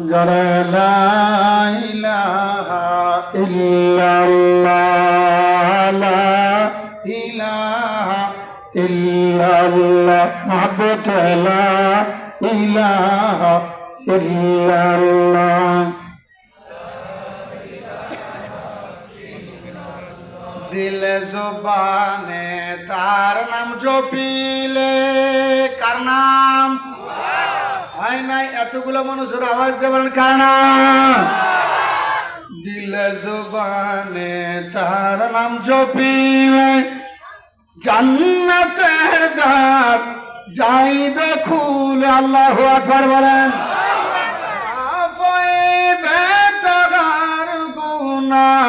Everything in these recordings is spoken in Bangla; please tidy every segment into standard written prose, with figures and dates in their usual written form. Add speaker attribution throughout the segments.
Speaker 1: জরে লা ইলাহা ইল্লাল্লাহ লা ইলাহা ইল্লাল্লাহ মাহবুব লা ইলাহা ইল্লাল্লাহ দিলে জবানে তার নাম জপিলে কার নাম হয় নাই এতগুলো মানুষের আওয়াজ দেবেন কার নাম দিলে জবানে তার নাম জপিলে জান্নাতের দ্বার যাইবে খুলে আল্লাহু আকবার বলেন আফাইবে তার গুনাহ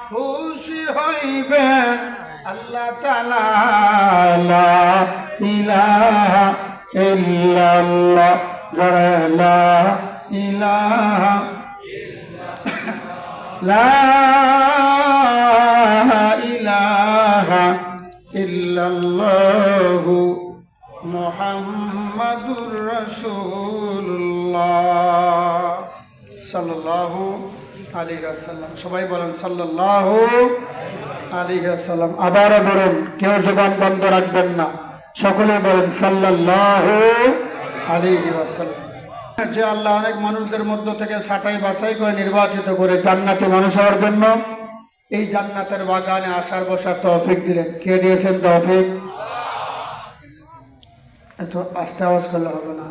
Speaker 1: খুশি হইবে আল্লাহ তাআলা লা ইলাহা ইল্লাল্লাহ লা ইলাহা লা ইলাহা ইল্লাল্লাহু মুহাম্মাদুর রাসূলুল্লাহ সাল্লাল্লাহু আলাইহি ওয়াসাল্লাম সবাই বলেন সাল্লাল্লাহু আলাইহি ওয়াসাল্লাম আবারও বলুন কেউ জবান বন্ধ রাখবেন না সকলে বলেন সাল্লাল্লাহু আলাইহি ওয়াসাল্লাম যে আল্লাহ অনেক মানুষদের মধ্য থেকে ছাঁটাই বাছাই করে নির্বাচিত করে জান্নাতে মানুষ হওয়ার জন্য এই জান্নাতের বাগানে আসার বসার তৌফিক দিলেন কে দিয়েছেন তৌফিক এত আস্তে আওয়াজ করলে হবে না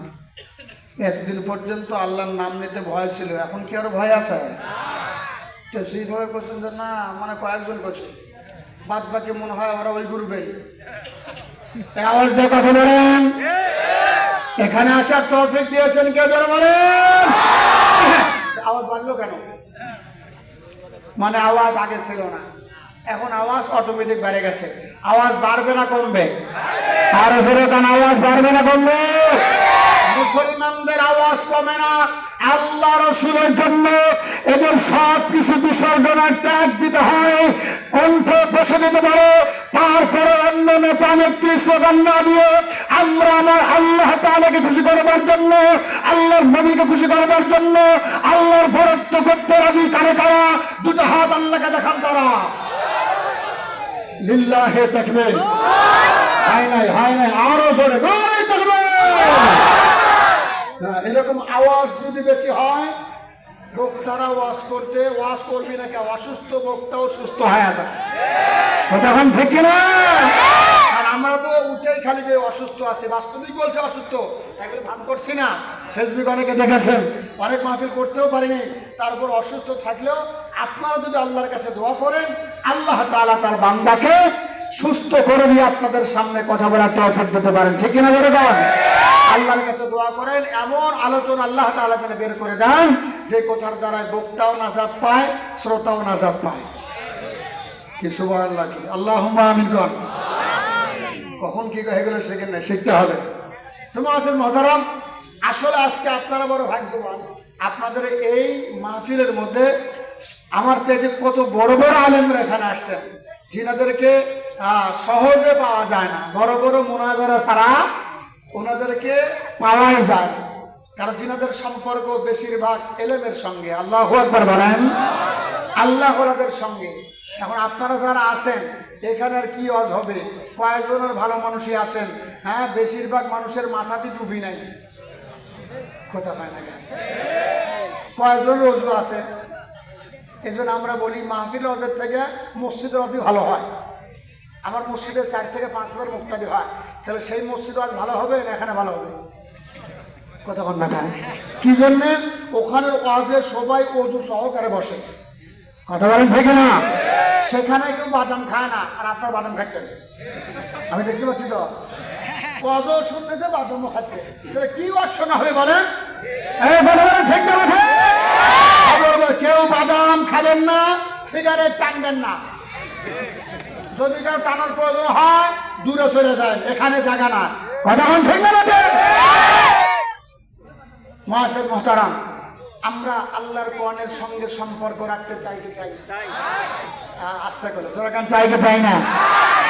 Speaker 1: এতদিন পর্যন্ত আল্লাহর নাম নিতে ভয় ছিল এখন কি আর ভয় আছে সেইভাবে করছেন যে না মানে কয়েকজন করছে বাদ বাকি মনে হয় ওরা ওই গ্রুপের আওয়াজ দিয়ে কথা বলেন এখানে আসার তৌফিক দিয়েছেন কে জোরে বলেন আওয়াজ বাড়লো কেন মানে আওয়াজ আগে ছিল না এখন আওয়াজ অটোমেটিক বেড়ে গেছে আওয়াজ বাড়বে না কমবে আরো জোরে কান আওয়াজ বাড়বে না কমবে মুসলমানদের আওয়াজ কমে না আল্লাহ রাসূলের জন্য এদের সব কিছু বিসর্জনের ত্যাগ দিতে হয় কণ্ঠ বসে দিতে পারে তারপরে অন্য নেতা নেত্রী স্লোগান না দিয়ে আমরা আমার আল্লাহ তাআলাকে খুশি করবার জন্য আল্লাহর নবীকে খুশি করবার জন্য আল্লাহর বরত্ব করতে রাজি কারে কারা দুটো হাত আল্লাহকে দেখান তারা লিল্লাহি তাকবীর হায় নাই আরো জোরে নারে তাকবীর এরকম আওয়াজ যদি বেশি হয় বক্তারা ওয়াজ করবি না কেউ অসুস্থ বক্তাও সুস্থ হয়ে যায় তখন ঠিক না আর আমরা তো উঠেই খালি অসুস্থ আছি বাস্তবিক বলছে অসুস্থ এগুলো ভান করছি না ফেসবুক অনেকে দেখেছেন অনেক মাহফিল করতেও পারিনি তারপর অসুস্থ থাকলেও আপনারা যদি আল্লাহর কাছে দোয়া করেন আল্লাহ তাআলা তার বান্দাকে সুস্থ করে দিয়ে আপনাদের সামনে কথা বলার তৌফিক দিতে পারেন ঠিক কিনা জোরে বলেন আল্লাহর কাছে দোয়া করেন এমন আলোচনা আল্লাহ তাআলা যেন বের করে দেন যে কথার দ্বারা বক্তাও নাজাত পায় শ্রোতাও নাজাত পায় কি সুবহানাল্লাহ কি আল্লাহুম্মা আমিন বল কখন কি এগুলো শিখতে হবে তোমার আসল মহতারাম আসলে আজকে আপনারা বড় ভাগ্যবান আপনাদের এই মাহফিলের মধ্যে আমার চাইতে কত বড় বড় আলেমরা এখানে আসছেন যিনাদেরকে সহজে পাওয়া যায় না বড় বড় মুনাজারা ছাড়া ওনাদেরকে পাওয়াই যায় না কারণ যিনাদের সম্পর্ক বেশিরভাগ এলেমের সঙ্গে আল্লাহু আকবার বলেন আল্লাহ ওনাদের সঙ্গে এখন আপনারা যারা আছেন এখানে আর কি ওয়াজ হবে কয়েকজনের ভালো মানুষই আসেন হ্যাঁ বেশিরভাগ মানুষের মাথাতে টুপি নাই কথা পায় না কয়েকজন রোজু আছে এই জন্য আমরা বলি মাহফিল ওদের থেকে মসজিদের অতি ভালো হয় আমার মসজিদে 4 থেকে 5 বার মুক্তাদি হয় তাহলে সেই মসজিদ আজ ভালো হবে না এখানে ভালো হবে কথা বল না কি জন্যে ওখানের ওয়াজের সবাই ওযু সহকারে বসে কথা বলেন ঠিক না সেখানে কেউ বাদাম খায় না আর আপনার বাদাম খাচ্ছেন আমি দেখতে পাচ্ছি তো ওয়াজও শুনতেছে বাদামও খাচ্ছে তাহলে কি ওয়াজ শোনা হবে বলেন ঠিক না কেউ বাদাম খাবেন না সিগারেট টানবেন না যদি কেউ টানার প্রয়োজন হয় দূরে চলে যায় এখানে জায়গা না কথা ঠিক না মুআজ্জির মুহতারাম আমরা আল্লাহর কোরআনের সঙ্গে সম্পর্ক রাখতে চাই কি চাই আস্তে করে সরকার চাই কি চাই না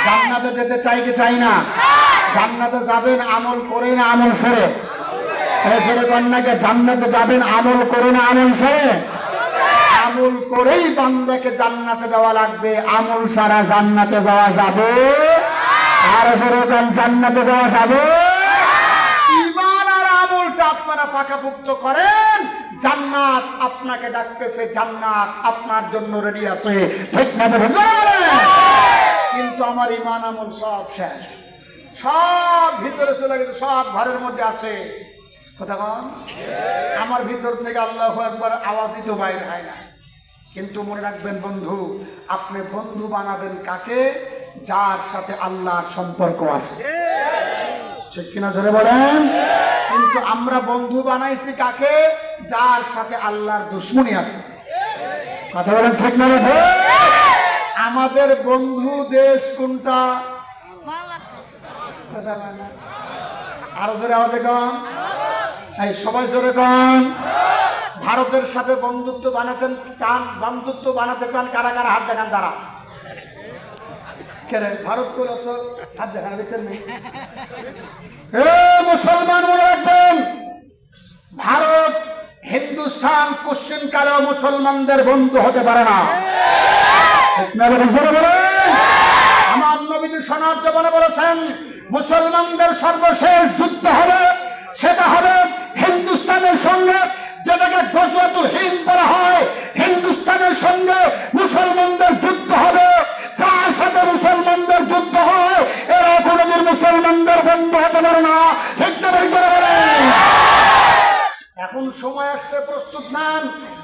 Speaker 1: জান্নাতে যেতে চাই কি চাই না জান্নাতে যাবেন আমল করে না আমল ছেড়ে এসরে কন্যাকে জান্নাতে যাবেন আমল করে না আমল সারে? আমল করেই বান্দাকে জান্নাতে দেওয়া লাগবে, আমল সারা জান্নাতে যাওয়া যাবে? আর এসরে জান্নাতে দেওয়া যাবে? ঈমান আর আমলটা আপনারা পাকাপোক্ত করেন, জান্নাত আপনাকে ডাকতেছে, জান্নাত আপনার জন্য রেডি আছে, ঠিক না? কিন্তু আমার ঈমান আমল সব শেষ, সব ভিতরে চলে গেছে, সব ঘরের মধ্যে আছে। কথা কন, আমার ভিতর থেকে আল্লাহু আকবার আওয়াজই তো বাইরে হয় না। কিন্তু মনে রাখবেন বন্ধু, আপনি বন্ধু বানাবেন কাকে? যার সাথে আল্লাহর সম্পর্ক আছে, ঠিক কিনা জোরে বলেন? কিন্তু আমরা বন্ধু বানাইছি কাকে? যার সাথে আল্লাহর দুশমনী আছে। কথা বলেন ঠিক না? আমাদের বন্ধু দেশ কোনটা? আরো জোরে আওয়াজে কন, এই সবাই জোরে কন। ভারতের সাথে বন্ধুত্ব বানাতে চান, বন্ধুত্ব বানাতে চান কারা কারা? হাত দেখান তারা। কে রে ভারত করে আছো? হাত দেখান, দেখছেন নেই? মুসলমান মনে রাখবেন, ভারত হিন্দুস্তান কোশ্চিন কালেও মুসলমানদের বন্ধু হতে পারে না, ঠিক না? আমার নবীজি সনার জীবনে বলেছেন, মুসলমানদের সর্বশেষ যুদ্ধ হবে, সেটা হবে হিন্দুস্তানের সঙ্গে, যেটাকে গজওয়াতুল হিন্দ বলা হয়। হিন্দুস্তানের সঙ্গে মুসলমানদের যুদ্ধ হবে, যার সাথে মুসলমানদের যুদ্ধ হয় এরা কোনোদিন মুসলমানদের বন্ধু হতে পারে না, ঠিক না? এখন সময় আসছে, প্রস্তুত নেন।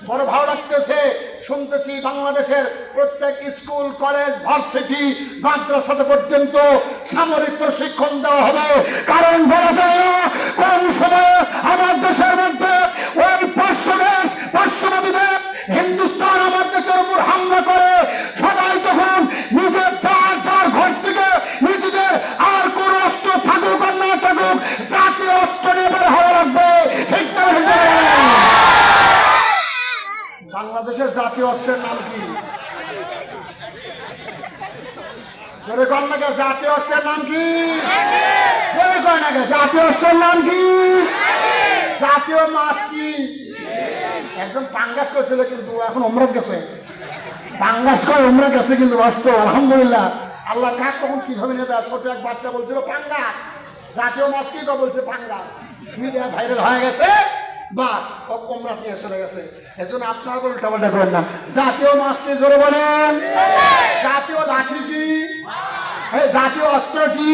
Speaker 1: বড় ভালো লাগতেছে, শুনতেছি বাংলাদেশের প্রত্যেক স্কুল, কলেজ, ভার্সিটি, মাদ্রাসা পর্যন্ত সামরিক প্রশিক্ষণ দেওয়া হবে। কারণ বলা যায় না কোন সময়ে আমার দেশের মধ্যে ওই পার্শ্ববাদীদের হিন্দুস্তান আমার দেশের উপর হামলা করে, সবাই তখন নিজের যার যার ঘর থেকে নিজেদের আর কোন অস্ত্র থাকুক আর না থাকুক, জাতীয় অস্ত্র নিয়ে বের হওয়া লাগবে, ঠিক না? বাংলাদেশের জাতীয় অস্ত্রের নাম কি? জোরে কন না, জাতীয় অস্ত্রের নাম কি? জোরে কয় না, জাতীয় অস্ত্রের নাম কি? জাতীয় মাছ কি? একদম পাঙ্গাস করেছিল, কিন্তু এখন ওমরা গেছে। পাঙ্গাস করে ওমরা গেছে, কিন্তু বাস্তব আলহামদুলিল্লাহ। আল্লাহ কাক তখন কিভাবে নিয়ে যায়? ছোট এক বাচ্চা বলছিল পাঙ্গাস, জাতীয় মাছ কি বলছে পাঙ্গাস, মিডিয়া ভাইরাল হয়ে গেছে, বাস ওমরা নিয়ে চলে গেছে। এজন্য আপনার উল্টা পাল্টা করেন না। জাতীয় মাছ কি? জোরে বলেন। জাতীয় লাঠি কি? জাতীয় অস্ত্র কি?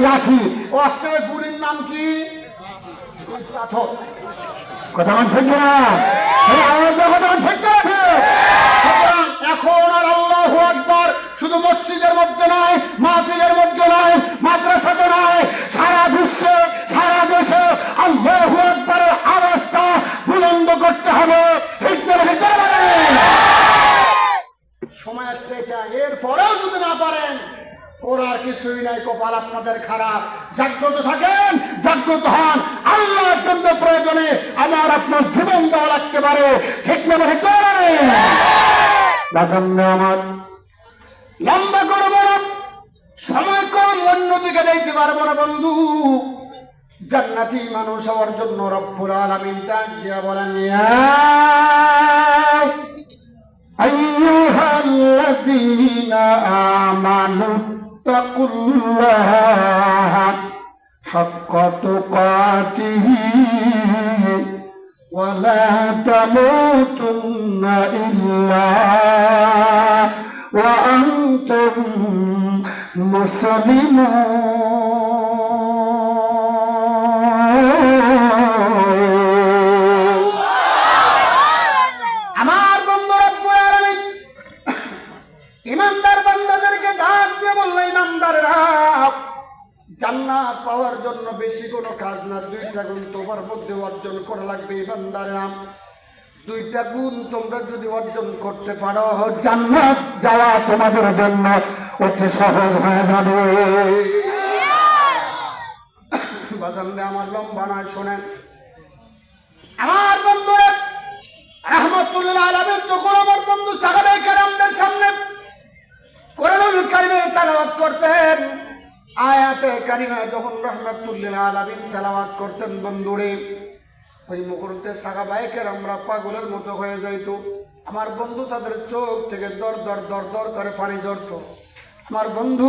Speaker 1: লাঠি। অস্ত্রের গুলির নাম কি? পাথর। কথা ঠিক না? ঠিক না? এখন আর আল্লাহু আকবার শুধু মসজিদের মধ্যে নয়, মাহফিলের মধ্যে নয়, মাদ্রাসাতে নয়, সারা বিশ্বে, সারা দেশে আল্লাহু আকবারের আওয়াজটা বুলন্দ করতে হবে, ঠিক না? সময় আসছে এটা, এরপরেও যদি না পারেন, করার কিছুই নাই, কপাল আপনাদের খারাপ। জাগ্রত থাকেন, জাগ্রত হন। আল্লাহর জন্য প্রয়োজনে আমার আপনার জীবন দেওয়া লাগতে পারে, ঠিক না? আমার লম্বা করবো না, সময় কম, অন্যদিকে যাইতে পারবো না বন্ধু। জান্নাতি মানুষ হওয়ার জন্য রব্বুল আলামিন ডাক দিয়া বলেন, ইয়া আইয়ুহাল্লাযীনা আমানু তাকুল্লাহা হাক্কা তুকাতিহি ওয়া লা তামুতুন্না ইল্লা ওয়া আনতুম মুসলিমুন। আমার বন্ধু রব্বুল আলামিন ইমানদার বান্দাদেরকে ডাক দিয়ে বললেন, ইমানদাররা, জান্নাত পাওয়ার জন্য বেশি কোনো কাজ না, দুইটা গুণ তোমার মধ্যে অর্জন করা লাগবে। ইমানদাররা, দুইটা গুণ তোমরা যদি অর্জন করতে পারো, জান্নাত যাওয়া তোমাদের জন্য অতি সহজ হয়ে যাবে। বাজানরে আমার লম্বা নয়, শোনেন আমার বন্ধুরা, রাহমাতুল্লিল আলামিন যখন আমার বন্ধু সাহাবায়ে কেরামদের সামনে কোরআনুল কারীমের তেলাওয়াত করতেন, আয়াতে কারিমা যখন রাহমাতুল্লিল আলামিন তেলাওয়াত করতেন, বন্ধুরে ওই মুহূর্তে সাহাবায়ে আমরা পাগলের মতো হয়ে যাইতো। আমার বন্ধু তাদের চোখ থেকে দর দর দর দর করে পানি ঝরতো। আমার বন্ধু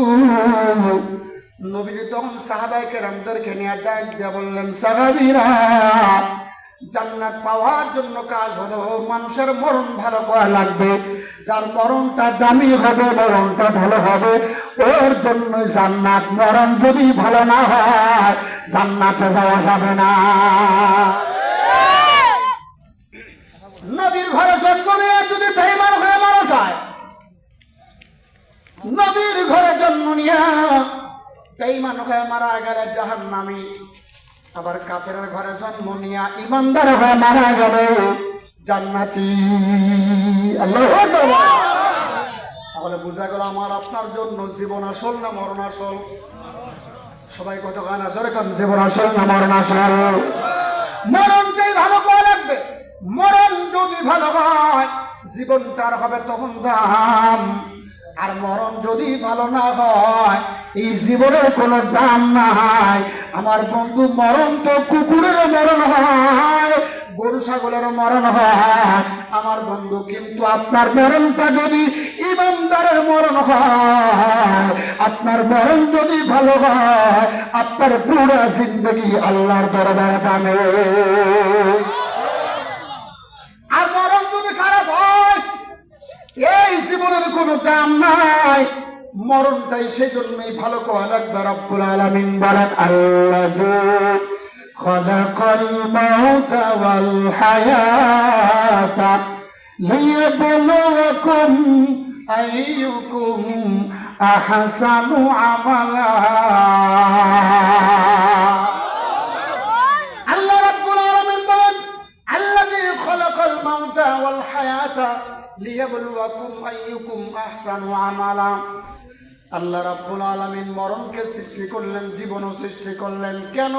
Speaker 1: নবীজি তখন সাহাবায়ে কেরামদেরকে নিয়ে ডাক দিয়ে বললেন, সাহাবীরা, জান্নাত পাওয়ার জন্য কাজ হলো মানুষের মরণ ভালো করা লাগবে। যার মরণটা দামি হবে, মরণটা ভালো হবে, ওর জন্য জান্নাত। মরণ যদি ভালো না হয় জান্নাতে যাওয়া যাবে না। নবীর ঘরে জন্ম নিয়ে যদি বেঈমান হয়ে মারা যায়, নবীর ঘরে জন্ম নিয়ে বেঈমান হয়ে মারা গেলে জাহান্নামী। আবার কাফেরের ঘরে জন্ম নিয়ে ইমানদার হয়ে মারা গেলে জান্নাতি। আল্লাহু আকবার। তাহলে বোঝা গেল আমার আপনার জন্য জীবন আসল না মরণ আসল? সবাই কত গান আসলে কারণ জীবন আসল না মরণ আসল? মরণটাই ভালো করা লাগবে। মরণ যদি ভালো হয় জীবনটার হবে তখন দাম। আর মরণ যদি ভালো না হয় এই জীবনের কোনো দাম নাই। আমার বন্ধু, মরণ তো কুকুরের মরণ হয়, গরু ছাগলের মরণ হয় আমার বন্ধু, কিন্তু আপনার মরণটা যদি ইমানদারের মরণ হয়, আপনার মরণ যদি ভালো হয়, আপনার পুরো জিন্দগি আল্লাহর দরবারে দামে। আর মরণ যদি খারাপ হয় এই জীবনের কোনো দাম নাই। মরণটাই সেই জন্যই ভালো করা লাগবে। রব্বুল আলামিন বলেন, আল্লাযী খালাকাল মাউতা ওয়াল হায়াতা লিয়াবলুয়াকুম আইয়ুকুম আহসানু আমালা। আল্লাহ রাব্বুল আলামিন বলেন, আল্লাযী খালাকাল মাউতা ওয়াল হায়াতা লিয়াবলুয়াকুম আইয়ুকুম আহসানু আমালা। আল্লাহ রাব্বুল আলামিন মরণকে সৃষ্টি করলেন, জীবনও সৃষ্টি করলেন। কেন?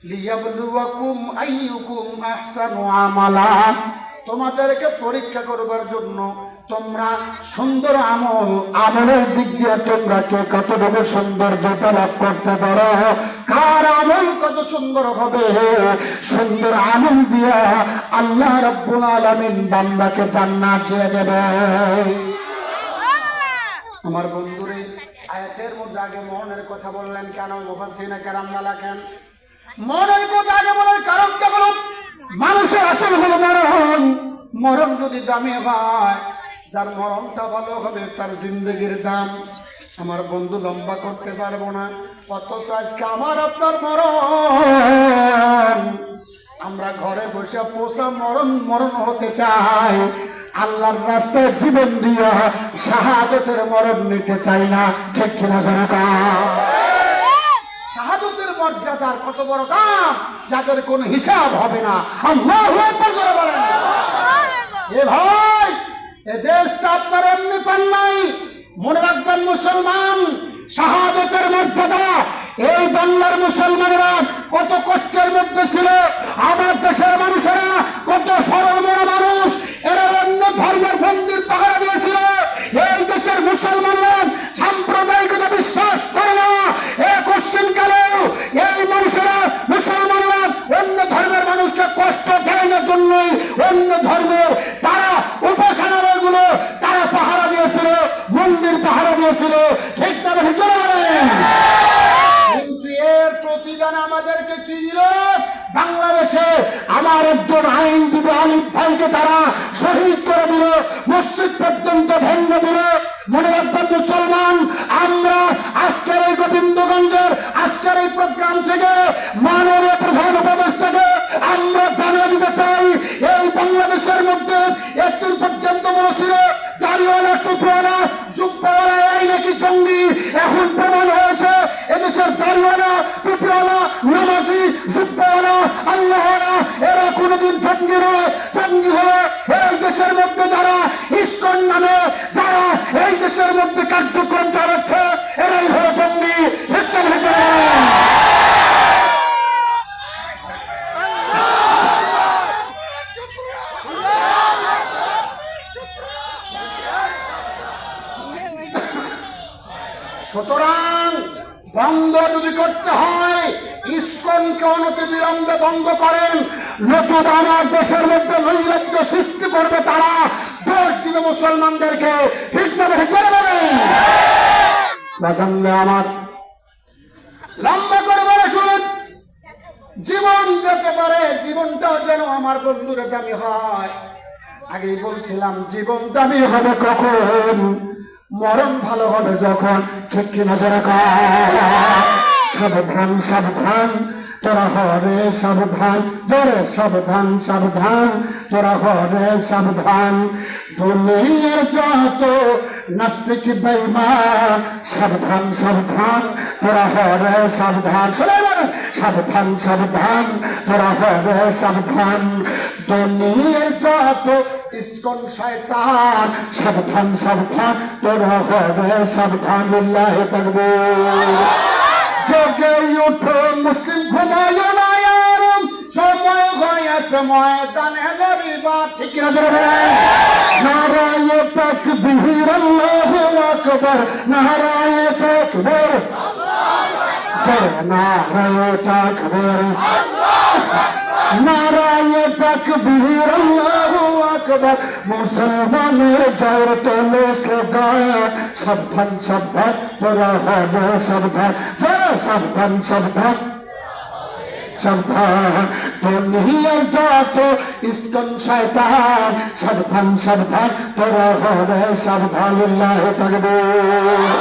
Speaker 1: লিয়াবলুয়াকুম আইয়ুকুম আহসানু আমালা, তোমাদেরকে পরীক্ষা করবার জন্য। তোমরা সুন্দর আমলের দিক দিয়ে তোমরা কে কতটুকু সৌন্দর্যতা লাভ করতে পারো, কার আমল কত সুন্দর হবে। সুন্দর আমল দিয়া আল্লাহ রাব্বুল আলামিন বান্দাকে জান্নাত দিয়ে দেবে। আমার বন্ধুরে, আয়াতের মধ্যে আগে মরণের কথা বললেন কেন? মুফাসসিরিনে কেরামরা লেখেন, মরণের কথা আগে বলার কারণটা হলো মানুষের আসল হলো মরণ। মরণ যদি দামি হয়, যার মরণটা ভালো হবে তার জিন্দগির দাম। আমার বন্ধু লম্বা করতে পারবো না, অথচ আজকে আমার আপনার মরণ। আমরা ঘরে বসে পোষা মরণ হতে চাই, আল্লাহর রাস্তায় জীবন দিয়া শাহাদাতের মরণ নিতে চাই না। ঠিক কিনা সরকার? শাহাদাতের মর্যাদার কত বড় দাম, যাদের কোনো হিসাব হবে না। আল্লাহু আকবার জোরে বলেন। এ ভাই, এ দেশটা আপনার এমনি পান নাই। মনে রাখবেন মুসলমান, শাহাদাতের মর্যাদা এই বাংলার মুসলমানেরা কত কষ্টের মধ্যে ছিল। আমার দেশের মানুষেরা কত সরল মনা মানুষ, এরা অন্য ধর্মের মন্দির পাহারা দিয়েছিল। এই দেশের মুসলমানরা সাম্প্রদায়িকতা বিশ্বাস করে না। কোশ্চিন কালেও এই মানুষেরা মুসলমানরা অন্য ধর্মের মানুষকে কষ্ট দেয় না জন্যই অন্য ধর্মের তারা উপাসনালয়গুলো তারা পাহারা দিয়েছিল, মন্দির পাহারা দিয়েছিল। ঠিক না? চলে বলেন। কিন্তু এর প্রতিদান আমাদেরকে কি দিল? বাংলাদেশে আমার একজন আইনজীবী আলিফ ভাইকে তারা শহীদ করে দিল, মসজিদ পর্যন্ত ভেঙে দিল। মনে রাখবেন মুসলমান, আমরা আজকের এই গোবিন্দগঞ্জের আজকের এই প্রোগ্রাম থেকে মাননীয় প্রধান উপদেষ্টাকে আমরা জানিয়ে দিতে চাই, এই বাংলাদেশের মধ্যে একদিন পর্যন্ত বলেছিল দাড়িওয়ালা টুপিওয়ালা জুব্বাওয়ালা এই নাকি জঙ্গি। এখন প্রমাণ হয়েছে এদেশের দাড়িওয়ালা টুপিওয়ালা নামাজি জুব্বাওয়ালা আল্লাহওয়ালা এরা কোনোদিন জঙ্গি নয়। জঙ্গি হয়ে এই দেশের মধ্যে যারা ইসকন নামে যারা এই দেশের মধ্যে কার্যক্রম চালাচ্ছে এরাই হলো জঙ্গি। সুতরাং বন্ধ যদি করতে হয় ইসকনকে অনতিবিলম্বে বন্ধ করেন। নতুন আমার দেশের মধ্যে নৈরাজ্য সৃষ্টি করবে তারা, দোষ দিবে মুসলমানদেরকে। ঠিক না ঠিক করে বলেন? আমার লম্বা করে বলে শুনুন, জীবন যেতে পারে, জীবনটাও যেন আমার বন্ধুরে দামি হয়। আগেই বলছিলাম জীবন দামি হবে কখন? মরণ ভালো হবে যখন। ঠিক কিনা যারা সাবধান সাবধান তোরা হবে সাবধান, জোরে সাবধান সাবধান তোরা হবে সাবধান। দুনিয়ার যত নাস্তিক বেঈমান সাবধান সাবধান তোরা হবে সাবধান। শুনে বলেন সাবধান সাবধান তোরা হবে সাবধান। দুনিয়ার যত ইসকন শয়তান সাবধান সাবধান তোরা হবে সাবধান। লিল্লাহি তাকবীর। জেগে উঠো মুসলিম, ঘুমায় না আর, সময় হয়েছে ময়দানে লড়িবার। ঠিক কিনা জোরে? নারায়ে তাকবীর, আল্লাহু আকবার, নারায়ে তাকবীর, জয় নারায়ে তাকবীর, নারায়ে তাকবীর, আল্লাহু আকবার। মুসলমানের জয়ের তোলে স্লোগান সাবধান সাবধান তোরা হবে সাবধান, যারা সাবধান সাবধান সাবধান। দুনিয়ার যত ইসকন শয়তান সাবধান সাবধান তোরা হবে সাবধান। লিল্লাহি তাকবীর।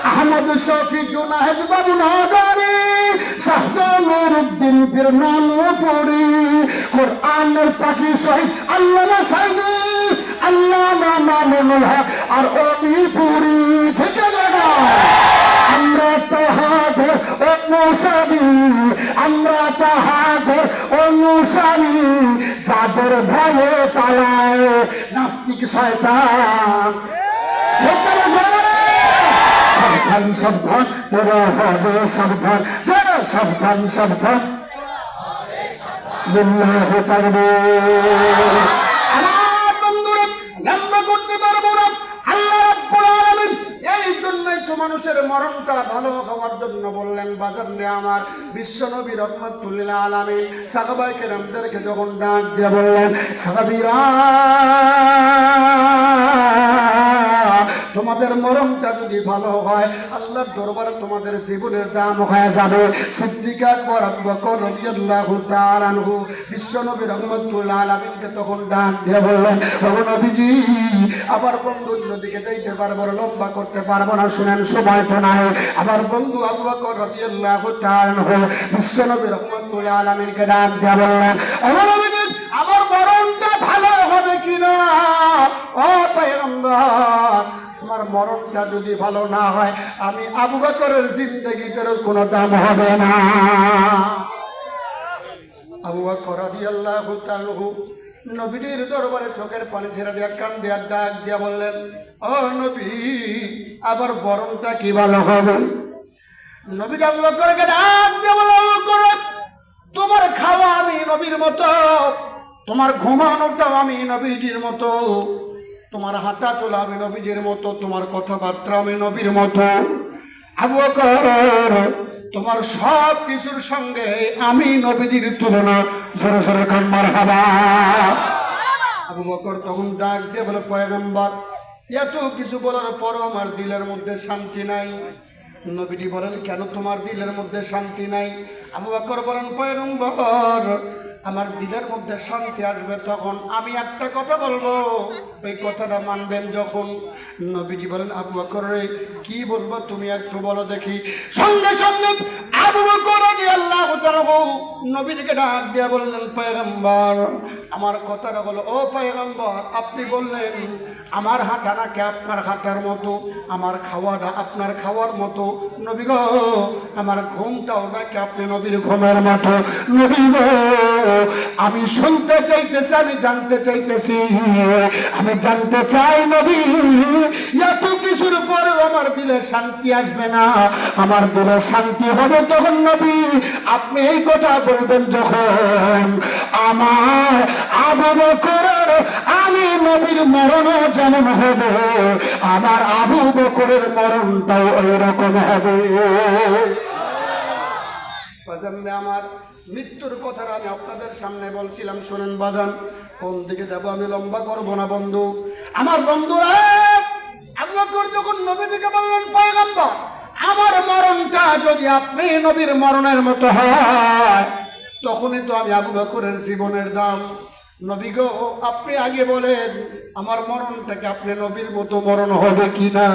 Speaker 1: আহমদ শফি জুনায়েদ বাবু নাদারি শাহজালাল উদ্দিন পীর নানুপুরি কোরআনের পাখি শহীদ আল্লামা সাইদি আল্লামা মামুনুল হক আর অলিপুরি। ঠিক আছে? আমরা তাহাদের অনুসারী, আমরা তাহাদের অনুসারী, যাদের ভয়ে পালায় নাস্তিক শয়তান। ঠিক আছে? সাবধান সাবধান তোরা হবে সাবধান, যারা সাবধান সাবধান। লিল্লাহি তাকবীর। আমার বন্ধুরা লম্বা করতে পারবো না। আল্লাহ রাব্বুল আলামিন এই জন্যই তো মানুষের মরণটা ভালো হওয়ার জন্য বললেন। বাজার নে আমার বিশ্ব নবী রহমাতুল লিল আলামিন সাহাবায়ে কেরামদেরকে যখন ডাক দিয়ে বললেন, সাহাবীরা তোমাদের মরণটা যদি ভালো হয় আল্লাহর দরবারে তোমাদের জীবনের দাম হয়ে যাবে। সিদ্দিক আকবর আবু বকর রাদিয়াল্লাহু তাআলা আনহু বিশ্বনবী রাহমাতুল আলামিনকে তখন ডাক দিয়ে বললেন, ও নবীজি আমার বন্ধু নদীকে যাইতে পারবো না, লম্বা করতে পারবো না, শুনেন সময় তো নাই। আমার বন্ধু আবু বকর রাদিয়াল্লাহু তাআলা আনহু বিশ্বনবী রাহমাতুল আলামিনকে ডাক দিয়ে বললেন, ও নবীজি আমার মরণটা ভালো হবে কিনা? ও পয়গম্বর আমার মরণটা যদি ভালো না হয় আমি আবু বকরের জিন্দেগিতে কোনো দাম হবে না। আবু বকর রাদিয়াল্লাহু তাআলা নবীর দরবারে চোখের পানি ছেড়ে দিয়ে কান দিয়ে ডাক দিয়া বললেন, ও নবী আবার মরণটা কি ভালো হবে? নবী আবু বকরকে ডাক দিয়ে বললেন, আবু বকর তোমার খাওয়া আমি নবীর মতো, তোমার ঘুমানোটাও আমি নবীজির মতো, তোমার হাঁটা চলা আমি নবীজির মতো, তোমার কথাবার্তা আমি নবীর মতো। আবু বকর তোমার সব কিছুর সঙ্গে আমি নবীজির তুলনা। জোরে জোরে কান মারহাবা। আবু বকর তখন ডাক দিয়ে বলে, পয়গম্বর এত কিছু বলার পরও আমার দিলের মধ্যে শান্তি নাই। নবীজি বলেন, কেন তোমার দিলের মধ্যে শান্তি নাই? আবু বকর বলেন, পয়গম্বর আমার দিলের মধ্যে শান্তি আসবে তখন আমি একটা কথা বলবো, ওই কথাটা মানবেন যখন। নবীজি বলেন, আবু বকর রে কি বলবো তুমি একটু বলো দেখি। সঙ্গে সঙ্গে আবু বকর রাদিয়াল্লাহু তাআলা নবীজিকে ডাক দিয়ে বললেন, পয়গম্বর আমার কথাটা হলো, ও পয়গম্বর আপনি বললেন আমার হাঁটা নাকি আপনার হাঁটার মতো, আমার খাওয়াটা আপনার খাওয়ার মতো। নবী গো আমার ঘুমটাও নাকি আপনি নবীর ঘুমের মতো। নবী গো আমি শুনতে চাইতেছি, আমি জানতে চাইতেছি, আমি জানতে চাই নবী এত কিছুর পরেও আমার দিলে শান্তি আসবে না? আমার দিলে শান্তি হবে তখন নবী আপনি এই কথা বলবেন যখন আমার আবু বকরের আমি নবীর মরণও যেমন হবে আমার আবু বকরের মরণটাও ওই রকম হবে। আমার মৃত্যুর কথাটা আমি আপনাদের সামনে বলছিলাম, শোনেন বাজান। কোন দিকে যাব আমি লম্বা করব না বন্ধু। আমার বন্ধুরা, আবু বকর যখন নবীজিকে বললেন, পয়গম্বর আমার মরণটা যদি আপনি নবীর মরণের মতো হয়, তখনই তো আমি আবু বকরের জীবনের দাম। নবী গো, আপনি আগে বলেন আমার মরণটাকে আপনি নবীর মতো মরণ হবে কিনা।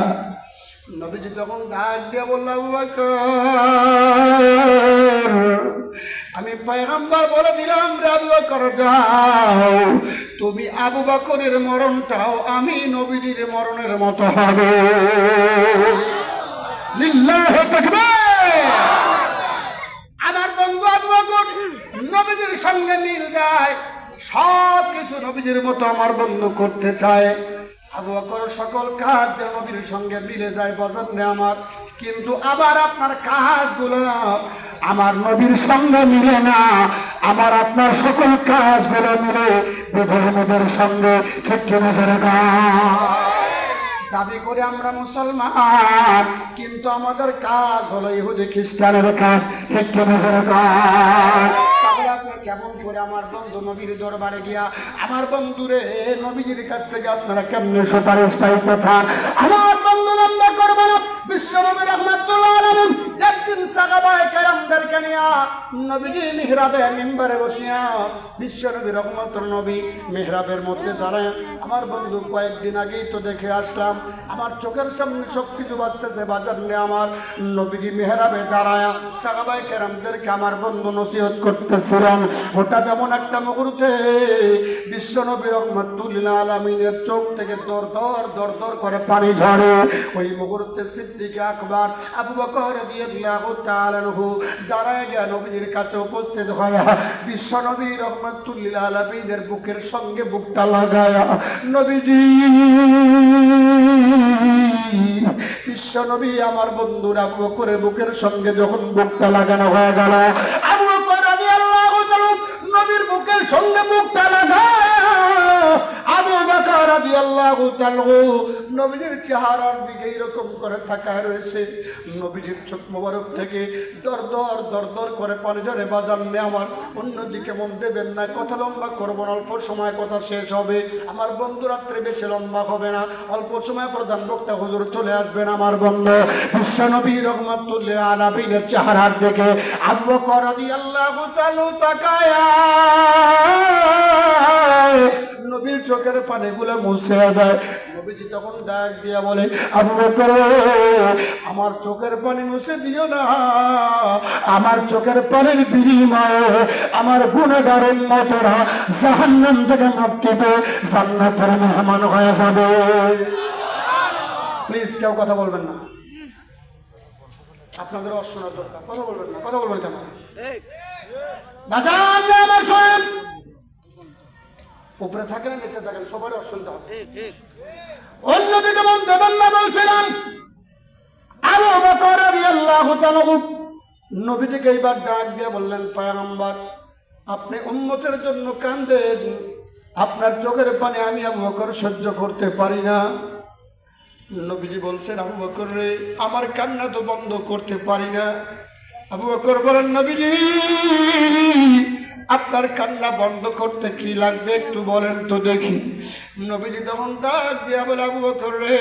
Speaker 1: নবীজি তখন ডাক দিয়ে বলল, আবু বকর আমি পয়গম্বর বলে দিলাম রে আবু বকর, যাও তুমি আবু বকরের মরণটাও আমি নবীজির মরণের মতো হবে। লিল্লাহি তাকবীর। আমার বন্ধু আবু বকর নবীজির সঙ্গে মিল দেয়, সব কিছু নবীজির মতো আমার বন্ধু করতে চায়। আবু বকর সকল কাজ যেন নবীর সঙ্গে মিলে যায় বজনে আমার, কিন্তু আবার আপনার কাজগুলো আমার নবীর সঙ্গে মিলে না। আমার আপনার সকল কাজগুলো মিলে বেধর্মীদের সঙ্গে। ঠিক কিনা জোরে দাবি করে আমরা মুসলমান, কিন্তু আমাদের কাজ হলো ইহুদি খ্রিস্টানের কাজ। ঠিক কিনা জোরে তাহলে আপনি কেমন করে আমার বন্ধু নবীর দরবারে গিয়া আমার বন্ধুরে নবীজির কাছ থেকে আপনারা কেমনে সুপারিশ পাইতে চান? আমার বন্ধু লম্বা করবে না। বিশ্ব নবী রাহমাতুল্লাহ আলাইহি একদিন সাহাবায়ে কেরামদেরকে নিয়া নবীজি মিহরাবে মিম্বরে বসিয়া, বিশ্ব নবী রহমতুল নবী মিহরাবের মধ্যে দাঁড়ায়। আমার বন্ধু কয়েকদিন আগেই তো দেখে আসলাম, আমার চোখের সামনে সবকিছু বাঁচতেছে বাজার নিয়ে। আমার নবীজি মিহরাবে দাঁড়ায় সাহাবায়ে কেরামদেরকে আমার বন্ধু নসিহত করতেছিলেন। হঠাৎ এমন একটা মুহূর্তে বিশ্ব নবী রহমাতুল্লাহ আলামিনের চোখ থেকে দর দর করে পানি ঝরে। ওই মুহূর্তে সিদ্দিক আকবর আবু বকর রাদিয়াল্লাহু তাআলা আনহু দাঁড়ায় গিয়ে নবীজির কাছে উপস্থিত হয়। বিশ্ব নবী রহমাতুল্লাহ আলামিনের বুকের সঙ্গে বুকটা লাগায়া নবীজি, বিশ্ব নবী আমার বন্ধুর আবু বকরের বুকের সঙ্গে যখন বুকটা লাগানো হয়ে গেল, আবু বকর রাদিয়াল্লাহু তাআলা নবীর বুকের সঙ্গে বুকটা লাগায় আবু বকর রাদিয়াল্লাহু তাআলা নবীজির চেহারার দিকে এরকম করে তাকায় রয়েছে। নবীজির চোখ মোবারক থেকে দর দর করে পানি ঝরে। বাজার নে আমার, অন্যদিকে মন দেবেন না, কথা লম্বা করবো না, অল্প সময় কথা শেষ হবে। আমার বন্ধু রাত্রে বেশি লম্বা হবে না, অল্প সময় প্রধান বক্তা হুজুর চলে আসবেন। আমার বন্ধু বিশ্ব নবী রহমাতুল্লাহ আলামিনের চেহারার দিকে আবু বকর রাদিয়াল্লাহু তাআলা তাকায়া নবীর চোখের পানিগুলো মুছে দেয়। নবীজি তখন ডাক দিয়া বলে, আবু বকর আমার চোখের পানি মুছে দিও না, আমার চোখের পানির বিনিময়ে আমার গুনাহগার উম্মতরা জাহান্নাম থেকে মুক্তি পেয়ে জান্নাতের মেহমান হয়ে যাবে। প্লিজ কেউ কথা বলবেন না, আপনাদের শোনার দরকার। কথা বলবেন না, কথা বলবেন কেন? আমার শোনেন, উপরে থাকেন নিচে থাকেন সবাই অশুনতে হবে। অন্যদিকে মন দেবেন না বলছিলাম। আবু বকর রাদিয়াল্লাহু তাআলা নবীজিকে এইবার ডাক দিয়ে বললেন, পয়গম্বর আপনি উম্মতের জন্য কাঁদেন, আপনার চোখের পানি আমি আবু বকর সহ্য করতে পারি না। নবীজি বলছেন, আবু বকর রে আমার কান্না তো বন্ধ করতে পারি না। আবু বকর বলেন, নবীজি আপনার কান্না বন্ধ করতে কি লাগবে একটু বলেন তো দেখি। নবীজি তখন ডাক দিয়া বলে, আবু বকর রে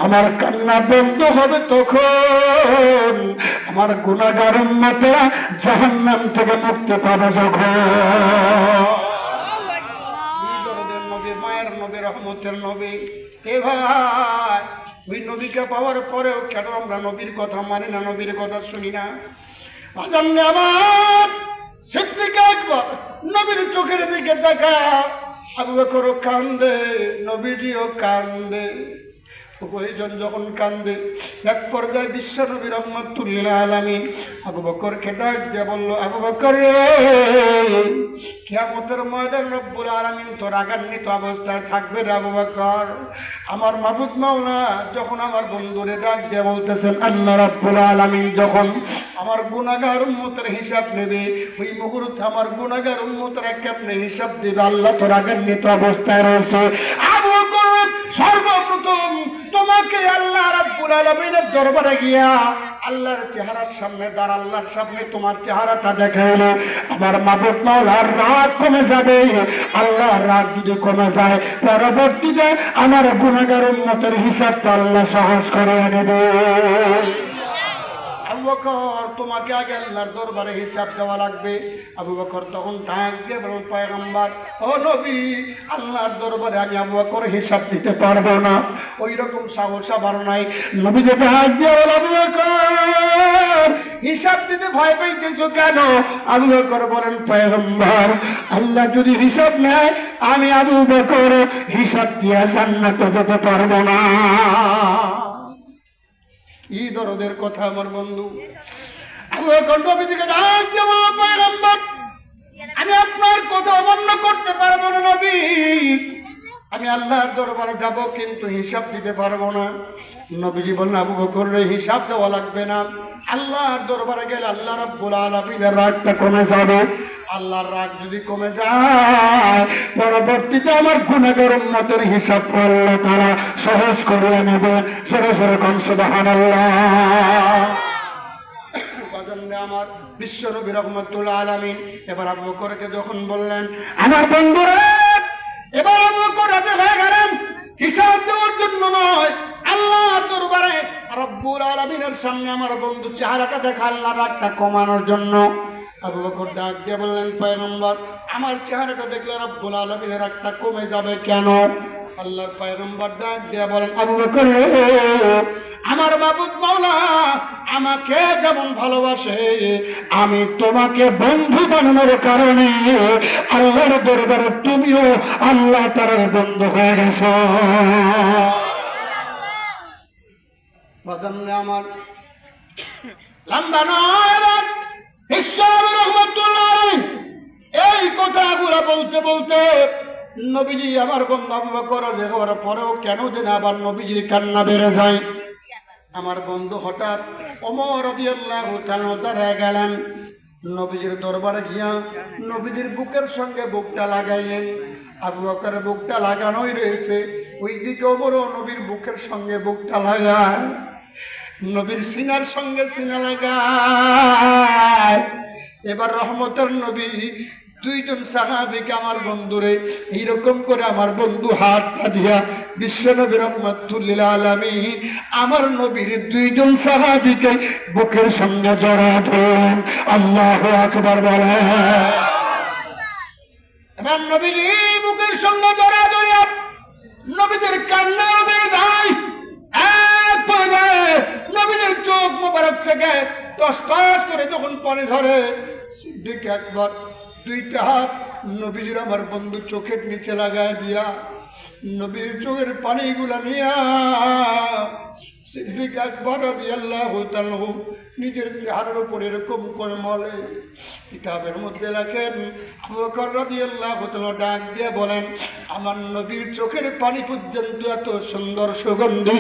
Speaker 1: আমার কান্না বন্ধ হবে তখন আমার গুনাহগার উম্মতরা জাহান্নাম থেকে মুক্তি পাবে যখন। নবী মায়ের নবী রহমতের নবী। এ ভাই, ওই নবীকে পাওয়ার পরেও কেন আমরা নবীর কথা মানি না, নবীর কথা শুনি না? আজান আমার সিদ্দিক আকবর নবীর চোখের দিকে তাকায়, আবু বকর কান্দে, নবীজিও কান্দে। প্রয়োজন যখন কান্দে, এক পর্যায়ে বিশ্ব নবী রহমাতুল্লাহ আলামিন আবু বকরকে ডাক দিয়ে বলল, আবু বকর রে কিয়ামতের ময়দান রব্বুল আলামিন তো রাগান্বিত অবস্থায় থাকবে রে আবু বকর। আমার মাবুদ মাওলা যখন আমার বন্ধুরে ডাক দিয়ে বলতেছেন, আল্লাহ রব্বুল আলামিন যখন আমার গুনাহগার উম্মতের হিসাব নেবে, ওই মুহূর্তে আমার গুনাহগার উম্মতেরা কেমনে হিসাব দেবে? আল্লাহ তো রাগান্বিত অবস্থায় রয়েছে। আবু বকর সর্বপ্রথম তোমাকে আল্লাহ রাব্বুল আলামিনের দরবারে গিয়া আল্লাহর চেহারার সামনে আল্লাহর সামনে তোমার চেহারাটা দেখাইলে আমার মাবুদ মাওলার রাগ কমে যাবে। আল্লাহর রাগ যদি কমে যায়, পরবর্তীতে আমার গুনাহগার উম্মতের হিসাবটা আল্লাহ সহজ করে নেবে। আবু বকর, তোমাকে আগে আল্লাহর দরবারে হিসাব দেওয়া লাগবে। আবু বকর তখন ডাক দিয়ে বলুন, পয়গম্বর ও নবী, আল্লাহর দরবারে আমি আবু বকর হিসাব দিতে পারবো না, ওই রকম সাহস আমার নাই। নবী যে ডাক দিয়ে বল, আবু বকর হিসাব দিতে ভয় পাইতেছো কেন? আবু বকর বলেন, পয়গম্বর আল্লাহ যদি হিসাব নেয়, আমি আবু বকর হিসাব দিয়ে জান্নাতে যেতে পারবো না। কি দরদের কথা আমার বন্ধু। আবু বকর নবীকে ডাক দিয়ে বলল, পয়গম্বর আমি আপনার কথা অমান্য করতে পারবো না নবী, আমি আল্লাহর দরবারে যাব কিন্তু হিসাব দিতে পারবো না। নবীজি বললেন, আবু বকরের হিসাব দেওয়া লাগবে না, আল্লাহর দরবারে গেলে আল্লাহ রাব্বুল আলামিনের রাগটা কমে যাবে। আল্লাহর রাগ যদি কমে যায়, পরবর্তীতে আমার গুনাহগার উম্মতের হিসাব আল্লাহ তাআলা সহজ করে নেবেন। সরে সরে কোন সুবহানাল্লাহ। আমার বিশ্ব নবী রাহমাতুল্লাহ আলামিন এবার আবু বকরকে যখন বললেন, আমার বন্ধুরা এবার আবু বকর রাজি হয়ে গেলেন, হিসাব দেওয়ার জন্য নয়, আল্লাহর দরবারে রব্বুল আলামিনের সামনে আমার বন্ধু চেহারাটা দেখা আল্লাহর রাগটা কমানোর জন্য। আবু বকর ডাক দিয়ে বললেন, পয়গম্বর আমার চেহারাটা দেখলে রব্বুল আলামিনের রাগটা কমে যাবে কেন? আল্লাহর পয়গম্বর ডাক দিয়ে বলেন, আবু বকর আমার মাবুদ মাওলা আমাকে যেমন ভালোবাসে, আমি তোমাকে বন্ধু বানানোর কারণে আল্লাহর দরবারে তুমিও আল্লাহ তাআলার বন্ধু হয়ে গেছো। বাজান আমার লম্বা নয়, বিশ্বনবী রাহমাতুল্লাহ আলাইহি এই কথাগুলো বলতে বলতে নবীজি আমার বন্ধু আবু বকর রাজি হওয়ার পরেও কেন যেন আবার নবীজির কান্না বেড়ে যায়। আমার বন্ধু হঠাৎ ওমর রাদিয়াল্লাহু তাআলা দাঁড়ায় গেলেন, নবীজির দরবারে গিয়া নবীজির বুকের সঙ্গে বুকটা লাগাইলেন। আবু বকরের বুকটা লাগানোই রয়েছে, ওইদিকে ওমরও নবীর বুকের সঙ্গে বুকটা লাগায়, নবীর সিনার সঙ্গে সিনা লাগায়। এবার রহমতের নবী দুইজন সাহাবীকে আমার বন্ধুরে এইরকম করে আমার বন্ধু হাতটা দিয়া বিশ্বনবী রাহমাতুল্লিল আলামিন আমার নবীর দুইজন সাহাবীকে বুকের সঙ্গে জড়ায় ধরলেন। আল্লাহু আকবার বলেন। এবার নবীজি বুকের সঙ্গে জড়ায় ধরিয়া নবীদের কান্না বেড়ে যায়, এক পর্যায়ে নবীদের চোখ মোবারক থেকে টস টস করে যখন পানি ধরে, সিদ্দিক একবার দুইটা হাত নবীজির আমার বন্ধু চোখের নিচে লাগায় দিয়া নবীর চোখের পানিগুলা নিয়া সিদ্দিক আকবর রাদিয়াল্লাহু তাআলা নিজের চেহারার উপর এরকম করে মলে। কিতাবের মধ্যে লেখেন, আবু বকর রাদিয়াল্লাহু তাআলা ডাক দিয়ে বলেন, আমার নবীর চোখের পানি পর্যন্ত এত সুন্দর সুগন্ধি,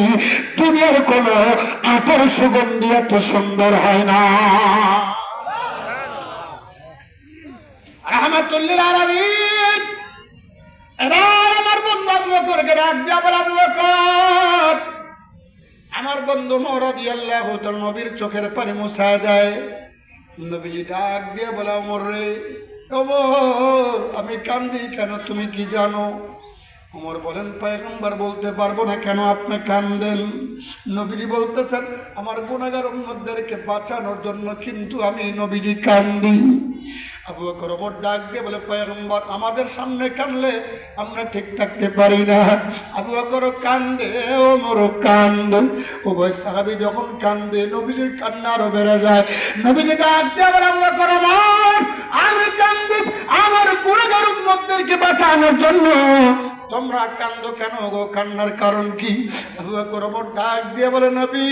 Speaker 1: দুনিয়ার কোন আতর সুগন্ধি এত সুন্দর হয় না। রাহমাতুল্লিল আলামিন এবার আমার বন্ধু আবু বকরকে ডাক দিয়া বলে, আবু বকর আমার বন্ধু রাদিয়াল্লাহু তাআলা নবীর চোখের পানি মুছায় দেয়। নবীজি ডাক দিয়ে বলে, ওমর রে, ওমর আমি কান্দি কেন তুমি কি জানো? ওমর বলেন, পয়গম্বর বলতে পারবো না কেন আপনি কান্দেন। নবীজি বলতেছেন, আমার গুনাহগার উম্মতদেরকে বাঁচানোর জন্য কিন্তু আমি নবীজি কান্দি। আবু বকর ওমর ডাক দিয়ে বলে, পয়গম্বর আমাদের সামনে কানলে আমরা ঠিক থাকতে পারি না। আবু বকর কান্দে, ওমরও কান্দে, উভয় সাহাবী যখন কান্দে নবীজির কান্না আরো বেড়ে যায়। নবীজি ডাক দিয়ে বলে, আবু বকর আমি কান্দি আমার গুনাহগার উম্মতদেরকে বাঁচানোর জন্য, তোমরা কান্দো কেন গো? কান্নার কারণ কি? আবু বকর ওমর ডাক দিয়ে বলে, নবী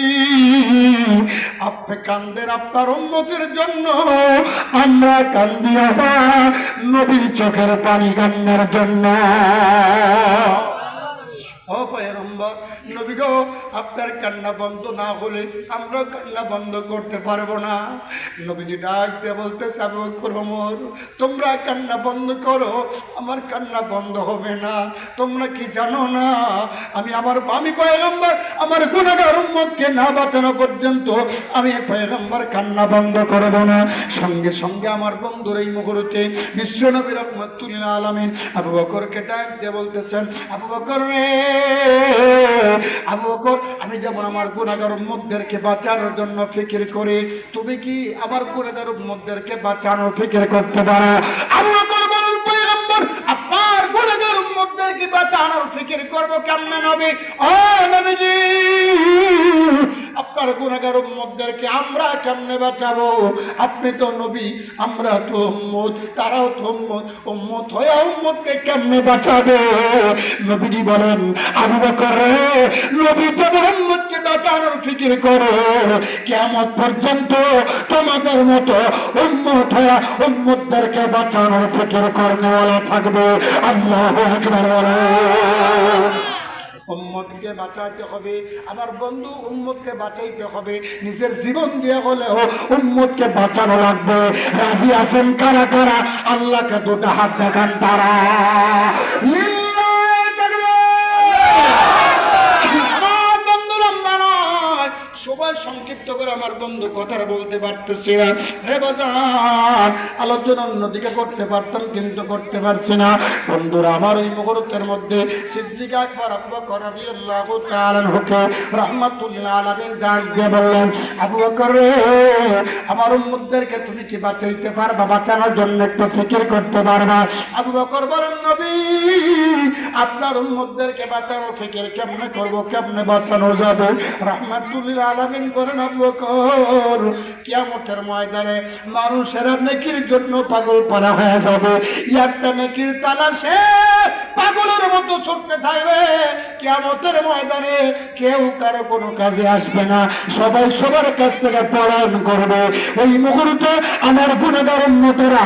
Speaker 1: আপনি কান্দেন আপনার উম্মতের জন্য, আমরা কান্দি আবার নবীর চোখের পানি কান্নার জন্য। ও পয়গম্বর নবী গো আপনার কান্না বন্ধ না হলে আমরা কান্না বন্ধ করতে পারবো না। নবীজি ডাক দিয়ে বলতেছে আবু বকর ওমর তোমরা কান্না বন্ধ করো, আমার কান্না বন্ধ হবে না। তোমরা কি জানো না আমি পয়গম্বর আমার গুনাহগার উম্মতকে না বাঁচানো পর্যন্ত আমি পয়গম্বর কান্না বন্ধ করব না। সঙ্গে সঙ্গে আমার বন্ধুর এই মুহূর্তে বিশ্বনবী রাহমাতুল লিল আলামিন আবু বকরকে ডাক দিয়ে বলতেছেন আবু বকর রে আবু বকর আমি যেমন আমার গুনাহগার উম্মতদেরকে বাঁচানোর জন্য ফিকির করি, তুমি কি আমার গুনাহগার উম্মতদেরকে বাঁচানোর ফিকির করতে পারো? আবু বকর বলেন পয়গম্বর আপনার গুনাহগার উম্মতদেরকে বাঁচানোর ফিকির করব কেমনে নবী? ও নবীজি আপনার গুনাহগার উম্মতদেরকে আমরা কেমনে বাঁচাবো? আপনি তো নবী, আমরা তো উম্মত, তারাও তো উম্মত, উম্মত হয়ে উম্মতকে কেমনে বাঁচাবে? নবীজি বলেন আবু বকর রে নবী যেমন উম্মতকে বাঁচানোর ফিকির করো কিয়ামত পর্যন্ত তোমাদের মতো উম্মত হয়ে উম্মতদেরকে বাঁচানোর ফিকির করনেওয়ালা থাকবে। আল্লাহু আকবার বলো। উম্মতকে বাঁচাইতে হবে আমার বন্ধু, উম্মতকে বাঁচাইতে হবে, নিজের জীবন দিয়ে হলেও উম্মতকে বাঁচানো লাগবে। রাজি আছেন কারা কারা? আল্লাহকে দুটো হাত দেখান তারা। আমার বন্ধু লম্বা নয়, সবাই সংক্ষিপ্ত করে আমার বন্ধু কথাটা বলতে পারতেছি না রে বাজান, আলোচনা অন্যদিকে করতে পারতাম কিন্তু করতে পারছি না। বন্ধুরা আমার ওই মুহূর্তের মধ্যে সিদ্দিক আকবর আবু বকর রাদিয়াল্লাহু তাআলা আনহুকে রাহমাতুল্লাহ আলাইহি ডাক দিয়ে বললেন আবু বকর রে আমার উম্মতদেরকে তুমি কি বাঁচাইতে পারবা? বাঁচানোর জন্য একটু ফিকির করতে পারবা? আবু বকর বলেন নবী আপনার উম্মতদেরকে বাঁচানোর ফিকির কেমনে করব, কেমনে বাঁচানো যাবে? রাহমাতুল্লাহ আলামিন বলেন আবু বকর কিয়ামতের ময়দানে মানুষেরা নেকির জন্য পাগল পারা হয়ে যাবে, একটা নেকির তালাশে পাগলের মতো ছুটতে থাকবে। কিয়ামতের ময়দানে কেউ কারো কোনো কাজে আসবে না, সবাই সবার কাছ থেকে পলায়ন করবে। ওই মুহূর্তে আমার গুনাহগার উম্মতেরা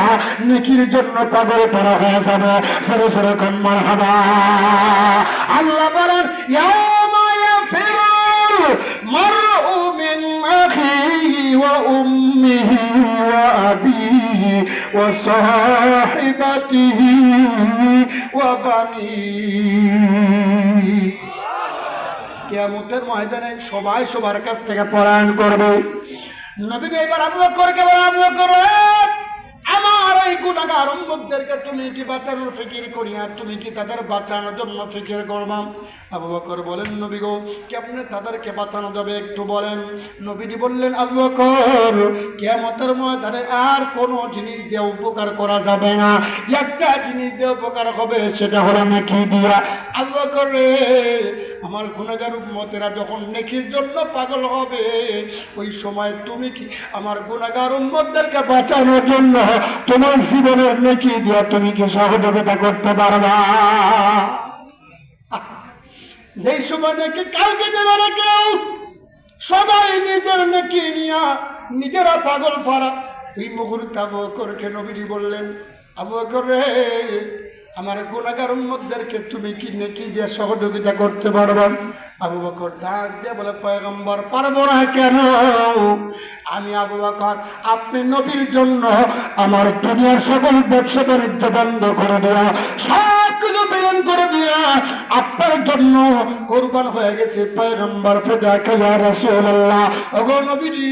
Speaker 1: নেকির জন্য পাগল পারা হয়ে যাবে। ফেরে ফেরে কোন মারহাবা। আল্লাহ বলেন ইয়াউমা ইয়াফিরু মারউ মিন আখিহি ওয়া উম্মিহি ওয়া আবিহি ওয়া সাহিবাতিহি ওয়া বানিহি। কিয়ামতের ময়দানে সবাই সবার কাছ থেকে পলায়ন করবে। নবী এবার আবু বকরকে বলেন আবু বকর আমার এই গুনাহগার উম্মতদেরকে তুমি কি বাঁচানোর ফিকির করিয়া তুমি কি তাদের বাঁচানোর জন্য ফিকির করবা? আবু বকর বলেন নবী গো কেমনে তাদেরকে বাঁচানো যাবে একটু বলেন। নবীজি বললেন আবু বকর কিয়ামতের ময়দানে আর কোনো জিনিস দিয়ে উপকার করা যাবে না, একটা জিনিস দিয়ে উপকার হবে সেটা হলো নেকি দিয়া। আবু বকর রে আমার গুনাহগার উম্মতেরা যখন নেকির জন্য পাগল হবে ওই সময় তুমি কি আমার গুনাহগার উম্মতদেরকে বাঁচানোর জন্য তোমার জীবনের নেকি দিয়া তুমি কি সহযোগিতা করতে পারবা? যেই সময় নাকি কাউকে দেবে না কেউ, সবাই নিজের নেকি নিয়া নিজেরা পাগল পারা। এই মুহূর্তে আবু বকরকে নবীজি বললেন আবু বকর রে আমার গুনাহগার উম্মতদেরকে তুমি কি নেকি দিয়ে সহযোগিতা করতে পারবা? আবু বকর ডাক দিয়ে বলে পয়গম্বর পারবো না কেন? আমি আবু বকর আপনি নবীর জন্য আমার দুনিয়ার সকল ব্যবসা বাণিজ্য বন্ধ করে দেওয়া, সব কিছু বেলন করে দেওয়া আপনার জন্য কোরবান হয়ে গেছে। পয়গম্বর ফিদাকা ইয়া রাসূলুল্লাহ, ওগো নবীজি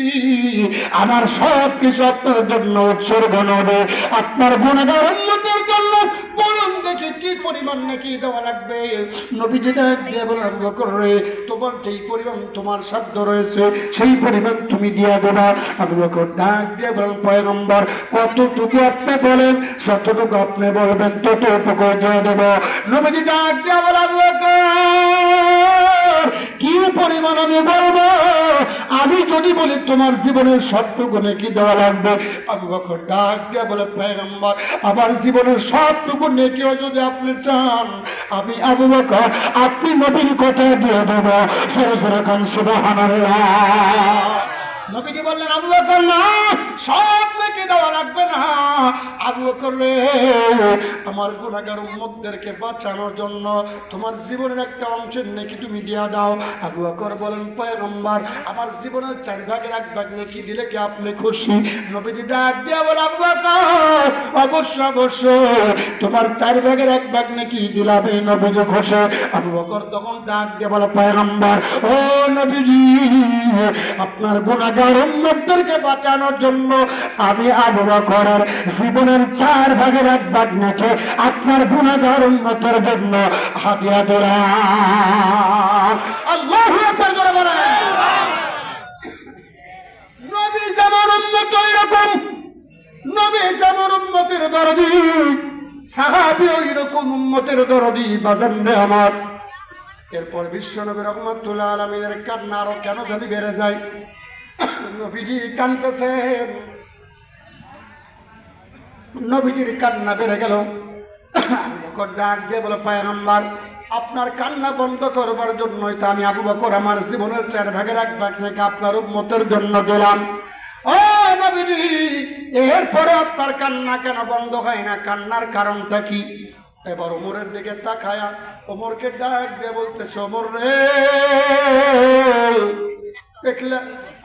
Speaker 1: আমার সব কিছু আপনার জন্য উৎসর্গ হবে। আপনার গুনাহগার উম্মতের জন্য বলুন দেখি কি পরিমাণ নাকি দেওয়া লাগবে? নবীজি ডাক দিয়ে বলেন আবু বকর রে তোমার যেই পরিমাণ তোমার সাধ্য রয়েছে সেই পরিমাণ তুমি দিয়া দেবা। আবু বকর ডাক দিয়ে বলেন পয়গম্বর কতটুকু আপনি বলেন যতটুকু আপনি বলবেন ততটুকু দিয়ে দেব। নবীজি ডাক দিয়ে বলেন আবু বকর কি পরিমাণ আমি বলবো? আমি যদি বলি তোমার জীবনের সবটুকু নেকি দেওয়া লাগবে। আবু বকর ডাক দিয়ে বলে পয়গম্বর আমার জীবনের সবটুকু নেকিও যদি আপনি চান আমি আবু বকর আপনি নবীর কথা দিয়ে দেব। সরে সরে খান সুবহানাল্লাহ। নবীজি বললেন আবু বকর না সব নেকি দেওয়া লাগবে না, আবু বকর রে, আমার গুনাহগার উম্মতদেরকে বাঁচানোর জন্য তোমার জীবনের একটা অংশের নেকি তুমি দিয়া দাও। আবু বকর বলেন, পয়গম্বর আমার জীবনের 4 ভাগের 1 ভাগ নেকি দিলে কি আপনি খুশি? নবীজি ডাক দিয়া বলে, আবু বকর অবশ্যই তোমার 4 ভাগের 1 ভাগ নেকি দিলাম এই নবীজি খুশি। আবু বকর তখন ডাক দিয়া বলে, পয়গম্বর ও নবীজি, আপনার গুনাহগার উম্মতদেরকে বাঁচানোর জন্য আমি আবু বকরের জীবনের 4 ভাগের 1 ভাগ নেকি আপনার গুনাহগার উম্মতের জন্য হাদিয়া দিলাম। আল্লাহু আকবার জোরে বলেন। নবী যেমন উম্মত এরকম, নবী যেমন উম্মতের দরদি, সাহাবী ওইরকম উম্মতের দরদি। বাজান রে আমার, এরপর বিশ্বনবী রহমাতুল্লাহ আলামিনের কান্না আরো কেন জানি বেড়ে যায়। নবীজি কাঁদতেছেন, নবীজির কান্না বেড়ে গেল। আবু বকর ডাক দিয়ে বলে, পয়গম্বর আপনার কান্না বন্ধ করবার জন্যই তো আমি আবু বকর আমার জীবনের 4 ভাগের 1 ভাগ নাকি আপনার উম্মতের জন্য দিলাম। ও নবীজি, এরপরে আপনার কান্না কেন বন্ধ হয় না? কান্নার কারণটা কি? এবার ওমরের দিকে তাকায়া ওমরকে ডাক দিয়ে বলতেছে, ওমর রে, দেখলে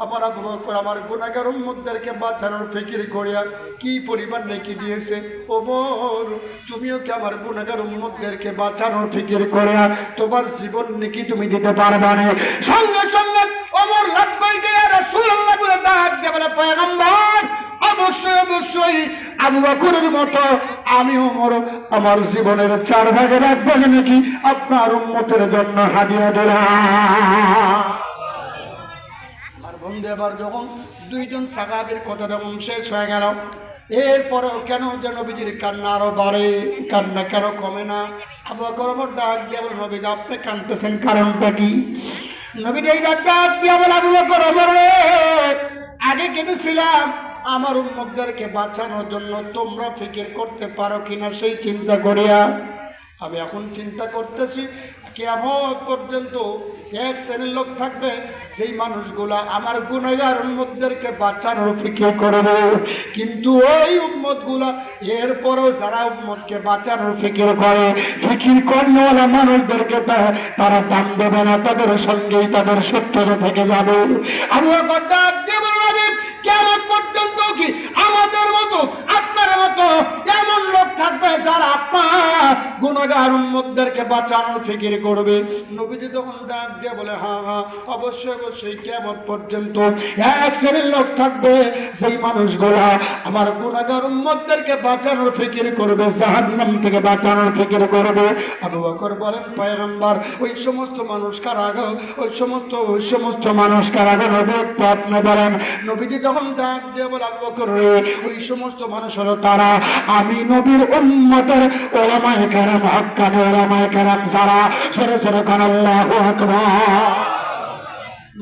Speaker 1: আমার আবু বকর আমার গুনাহগার উম্মতদেরকে বাঁচানোর ফিকির করিয়া কি পরিমাণ নেকি দিয়েছে। ওমর, তুমিও কি আমার গুনাহগার উম্মতদেরকে বাঁচানোর ফিকির করিয়া তোমার জীবন নেকি তুমি দিতে পারবে না? সঙ্গে সঙ্গে ওমর লাব্বাইক ইয়া রাসূলুল্লাহ বলে ডাক দিয়ে বলে, পয়গম্বর অবশ্যই আবু বকরের মতো আমি ওমর আমার জীবনের 4 ভাগের 1 ভাগ নাকি আপনার উম্মতের জন্য হাদিয়া দিলাম। বন্ধু, এবার যখন 2 জন সাহাবীর কথা যখন শেষ হয়ে গেল, এরপরেও কেন যেন নবীজির কান্না আরো বাড়ে, কান্না কেন কমে না? আবু বকর ডাক দিয়ে বলে, নবীজি আপনি কাঁদতেছেন কারণটা কি? নবীজি এইবার ডাক দিয়ে বলে, আবু বকর আগে কেঁদেছিলাম আমার উম্মতদেরকে বাঁচানোর জন্য, তোমরা ফিকির করতে পারো কিনা সেই চিন্তা করিয়া। আমি এখন চিন্তা করতেছি কিয়ামত পর্যন্ত 1 শ্রেণীর লোক থাকবে, সেই মানুষগুলা আমার গুনাহগার উম্মতদেরকে বাঁচানোর ফিকির করবে। কিন্তু ওই উম্মতগুলা এরপরও যারা উম্মতকে বাঁচানোর ফিকির করে, ফিকির কর্মওয়ালা মানুষদেরকে তারা দাম দেবে না, তাদের সঙ্গেই তাদের শত্রুতা থেকে যাবে। আবু বকর ডাক দিয়ে বলবে, কিয়ামত পর্যন্ত কি আমাদের মতো আপনার মতো এমন লোক থাকবে যারা আপনার গুনাহগার উম্মতদেরকে বাঁচানোর ফিকির করবে? নবীজি তখন ডাক দিয়ে বলে, হ্যাঁ অবশ্যই কিয়ামত পর্যন্ত 1 শ্রেণীর লোক থাকবে, সেই মানুষগুলা আমার গুনাহগার উম্মতদেরকে বাঁচানোর ফিকির করবে, জাহান্নাম থেকে বাঁচানোর ফিকির করবে। আবু বকর বলেন, পয়গম্বর ওই সমস্ত মানুষ কারা গো? ওই সমস্ত মানুষ কারা গো নবী? আপনি বলেন। নবীজি তখন ডাক দিয়ে বলে, আবু বকর ওই সমস্ত মানুষ হলো তারা আমি নবীর উম্মতের উলামায়ে কেরাম, হক্কানি উলামায়ে কেরাম যারা সরে সরে কান আল্লাহু আকবার।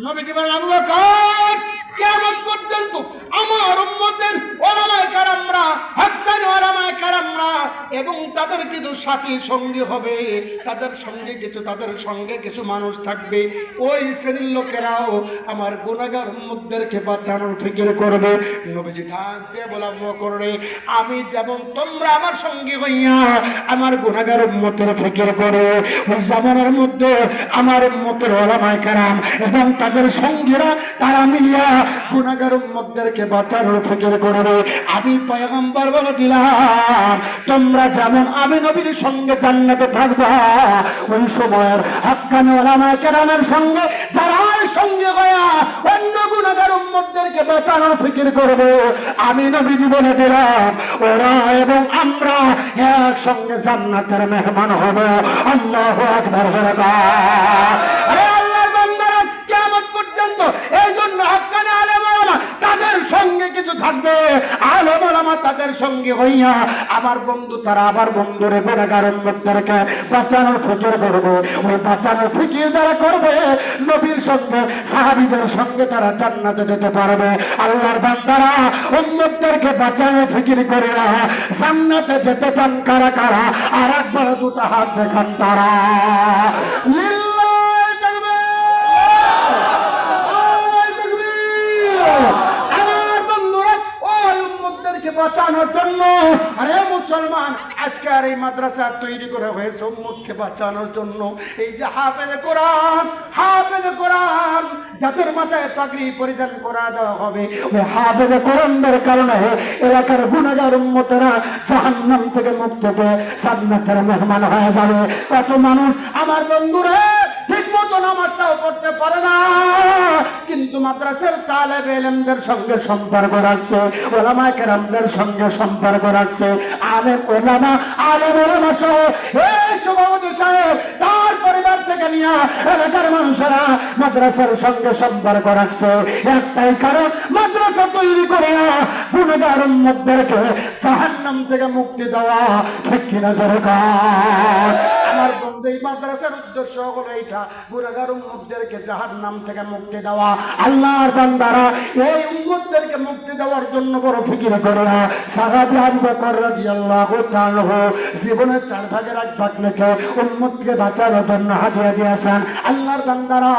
Speaker 1: নবীজি বলেন, আবু বকর কিয়ামত পর্যন্ত আমার উম্মতের উলামায়ে কেরামরা, হক্কানি উলামায়ে কেরামরা এবং তাদের কিছু সাথী সঙ্গী হবে, তাদের সঙ্গে কিছু মানুষ থাকবে, ওই শ্রেণীর লোকেরাও আমার গুনাহগার উম্মতদেরকে বাঁচানোর ফিকির করবে। নবীজি ডাক দিয়ে বলে, আবু বকর আমি যেমন তোমরা আমার সঙ্গী হইয়া আমার গুনাহগার উম্মতের ফিকির করে, ওই জামানার মধ্যে আমার উম্মতের উলামায়ে কেরাম এবং তাদের সঙ্গীরা তারা মিলিয়া গুনাহগার উম্মতদেরকে বাঁচানোর ফিকির করবে। আমি পয়গম্বর বলে দিলাম, তোমরা যেমন আমি নবীর সঙ্গে জান্নাতে থাকবা, ওই সময়ের হক্কানি উলামায়ে কেরামের সঙ্গে যারা সঙ্গে হইয়া অন্য গুনাহগার উম্মতদেরকে বাঁচানোর ফিকির করবে, আমি নবীজি বলে দিলাম ওরা এবং আমরা একসঙ্গে জান্নাতের মেহমান হব। আল্লাহু আকবার। আরে আল্লাহর বান্দারা, কিয়ামত পর্যন্ত এই জন্য হক্কানি আলেম ওলামা তাদের সঙ্গে কিছু থাকবে, আলেম ওলামা তাদের সঙ্গে হইয়া আমার বন্ধু তারা আবার বন্ধুরে গুনাহগার উম্মতদেরকে বাঁচানোর ফিকির করবে। ওই বাঁচানোর ফিকির যারা করবে, নবীর সঙ্গে সাহাবীদের সঙ্গে তারা জান্নাতে যেতে পারবে। আল্লাহর বান্দারা, উম্মতদেরকে বাঁচানোর ফিকির করে না জান্নাতে যেতে চান কারা কারা? আর একবার 2টা হাত দেখান তারা। আমার বন্ধুরা, ওই উম্মতদেরকে বাঁচানোর বাঁচানোর জন্য। আরে মুসলমান, আজকে আর এই মাদ্রাসা তৈরি করা হয়েছে উম্মতকে বাঁচানোর জন্য। এই যে হাফেজে কোরআন, হাফেজে কোরআন যাদের মাথায় পাগড়ি পরিধান করা দেওয়া হবে, ওই হাফেজে কোরআনের কারণে এলাকার গুনাহগার উম্মতেরা জাহান্নাম থেকে মুক্ত হয়ে জান্নাতের মেহমান হয়ে যাবে। কত মানুষ আমার বন্ধুরা ঠিক মতো নামাজটাও করতে পারে না, কিন্তু মাদ্রাসার তালেবে ইলমদের সঙ্গে সম্পর্ক রাখছে, ওলামায়ে কেরামদের সঙ্গে সম্পর্ক রাখছে। আলেম ওলামা, আলেম ওলামা সহ এই সভাপতি সাহেব তার পরিবার থেকে নিয়ে এলাকার মানুষেরা মাদ্রাসার সঙ্গে সম্পর্ক রাখছে। একটাই কারণ, মাদ্রাসা তৈরি করে গুনাহগার উম্মতদেরকে জাহান্নাম থেকে মুক্তি দেওয়া। ঠিক কিনা জোরে কর। আমার বন্ধু, এই মাদ্রাসার উদ্দেশ্য হলো এইটা, গুনাহগার উম্মতদেরকে জাহান্নাম থেকে মুক্তি দেওয়া। আল্লাহর বান্দারা এই উম্মতদেরকে মুক্তি দেওয়ার জন্য বড় ফিকির করে সাহাবী আবু বকর রাদিয়াল্লাহু তাআলা জীবনের 4 ভাগের 1 ভাগ রেখে উম্মতকে বাঁচানোর জন্য হাদিয়া দিয়েছেন। আল্লাহর বান্দারা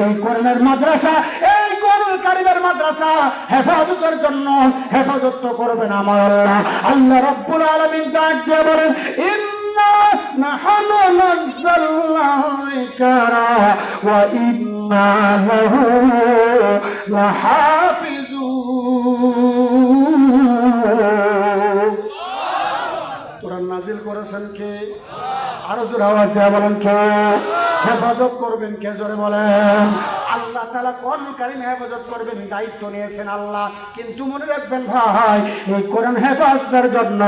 Speaker 1: এই কোরআনের মাদ্রাসা, এই কোরআনুল কারীমের মাদ্রাসা হেফাজতের জন্য হেফাজত তো করবেন আমার আল্লাহ। আল্লাহ রাব্বুল আলামিন ডাক দিয়ে বলেন, ইন্না নাহনু নাযালনা যিকরা ওয়া ইন্না লাহু লাহাফিজুন। কোরআন নাজিল করেছেন কে? আরো জোরে আওয়াজ দেয়া বলেন কে? হেফাজত করবেন কে? জোরে বলেন। আল্লাহ তাআলা কোরআন কারীম হেফাজত করবেন, দায়িত্ব নিয়েছেন আল্লাহ। কিন্তু মনে রাখবেন ভাই, এই কোরআন হেফাজতের জন্য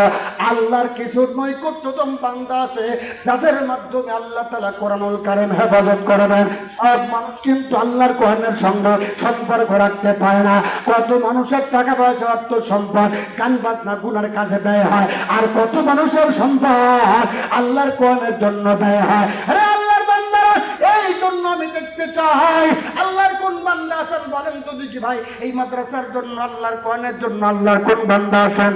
Speaker 1: আল্লাহর কিছু নৈকট্যতম বান্দা আছে যাদের মাধ্যমে আল্লাহ তাআলা কোরআনুল কারীম হেফাজত করবেন। সব মানুষ কিন্তু আল্লাহর কোরআনের সঙ্গে সম্পর্ক রাখতে পারে না। কত মানুষের টাকা পয়সা, অর্থ সম্পদ গান বাজনা গুনার কাজে ব্যয় হয়, আর কত মানুষের সম্পদ আল্লাহর কোরআনের জন্য ব্যয় হয়। আরে আল্লাহর বান্দারা, এই জন্য আমি দেখতে চাই আল্লাহর কোন বান্দা আছেন বলেন তো দেখি ভাই, এই মাদ্রাসার জন্য, আল্লাহর কোরআনের জন্য আল্লাহর কোন বান্দা আছেন?